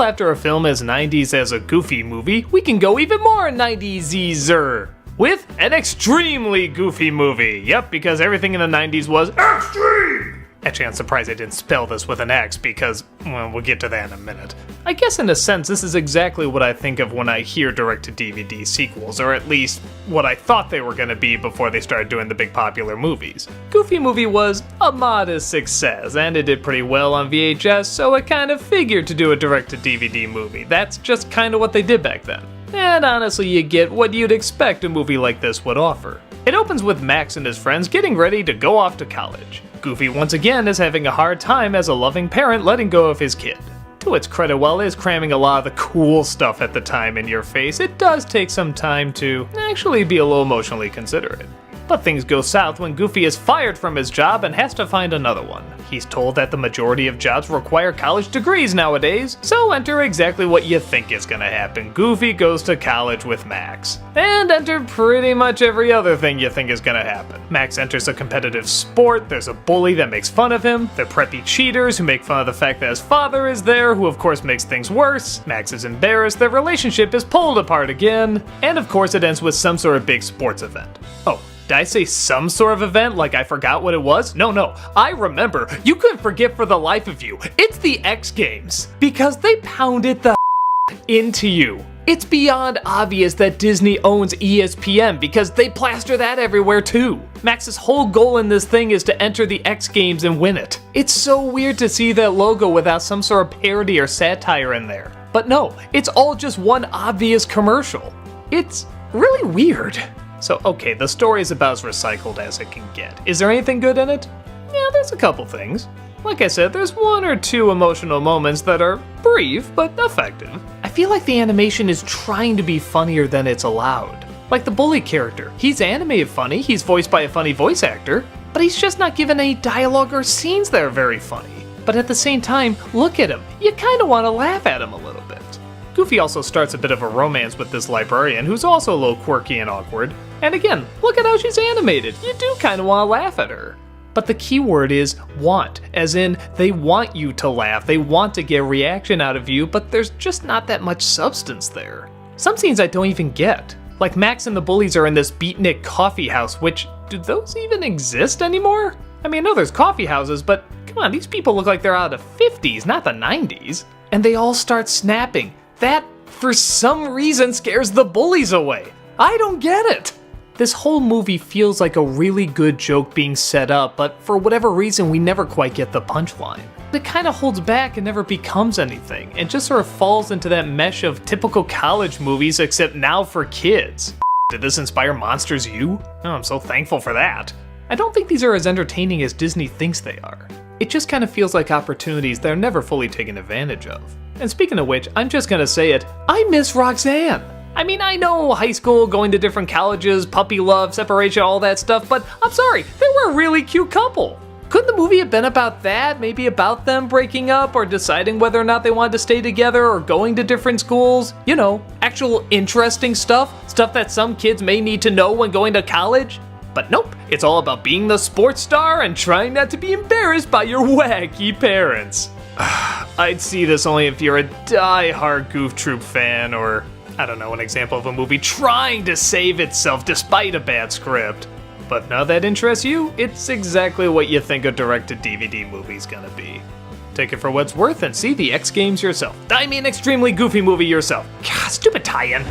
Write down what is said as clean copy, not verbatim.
after a film as 90s as a Goofy movie, we can go even more 90s-er with an extremely goofy movie. Yep, because everything in the 90s was extreme! Actually, I'm surprised I didn't spell this with an X because, well, we'll get to that in a minute. I guess in a sense, this is exactly what I think of when I hear direct-to-DVD sequels, or at least what I thought they were going to be before they started doing the big popular movies. Goofy movie was a modest success, and it did pretty well on VHS, so it kind of figured to do a direct-to-DVD movie. That's just kind of what they did back then. And honestly, you get what you'd expect a movie like this would offer. It opens with Max and his friends getting ready to go off to college. Goofy once again is having a hard time as a loving parent letting go of his kid. To its credit, while it is cramming a lot of the cool stuff at the time in your face, it does take some time to actually be a little emotionally considerate. But things go south when Goofy is fired from his job and has to find another one. He's told that the majority of jobs require college degrees nowadays, so enter exactly what you think is gonna happen. Goofy goes to college with Max. And enter pretty much every other thing you think is gonna happen. Max enters a competitive sport, there's a bully that makes fun of him, they're preppy cheaters who make fun of the fact that his father is there, who of course makes things worse, Max is embarrassed, their relationship is pulled apart again, and of course it ends with some sort of big sports event. Oh, did I say some sort of event like I forgot what it was? No, I remember. You couldn't forget for the life of you. It's the X Games. Because they pounded the into you. It's beyond obvious that Disney owns ESPN because they plaster that everywhere too. Max's whole goal in this thing is to enter the X Games and win it. It's so weird to see that logo without some sort of parody or satire in there. But no, it's all just one obvious commercial. It's really weird. So okay, the story is about as recycled as it can get. Is there anything good in it? Yeah, there's a couple things. Like I said, there's one or two emotional moments that are brief, but effective. I feel like the animation is trying to be funnier than it's allowed. Like the bully character. He's animated funny, he's voiced by a funny voice actor, but he's just not given any dialogue or scenes that are very funny. But at the same time, look at him. You kinda wanna laugh at him a little bit. Goofy also starts a bit of a romance with this librarian who's also a little quirky and awkward. And again, look at how she's animated. You do kind of want to laugh at her. But the key word is want, as in they want you to laugh, they want to get a reaction out of you, but there's just not that much substance there. Some scenes I don't even get. Like Max and the bullies are in this beatnik coffee house, which, do those even exist anymore? I mean, I know there's coffee houses, but come on, these people look like they're out of the 50s, not the 90s. And they all start snapping. That, for some reason, scares the bullies away. I don't get it. This whole movie feels like a really good joke being set up, but for whatever reason, we never quite get the punchline. It kind of holds back and never becomes anything, and just sort of falls into that mesh of typical college movies, except now for kids. Did this inspire Monsters U? Oh, I'm so thankful for that. I don't think these are as entertaining as Disney thinks they are. It just kind of feels like opportunities that are never fully taken advantage of. And speaking of which, I'm just gonna say it, I miss Roxanne. I mean, I know high school, going to different colleges, puppy love, separation, all that stuff, but I'm sorry, they were a really cute couple. Couldn't the movie have been about that? Maybe about them breaking up or deciding whether or not they wanted to stay together or going to different schools? You know, actual interesting stuff, stuff that some kids may need to know when going to college. But nope, it's all about being the sports star and trying not to be embarrassed by your wacky parents. I'd see this only if you're a die-hard Goof Troop fan or, I don't know, an example of a movie trying to save itself despite a bad script. But now that interests you, it's exactly what you think a direct-to-DVD movie's gonna be. Take it for what's worth and see the X Games yourself. I mean, extremely goofy movie yourself. God, stupid tie-in.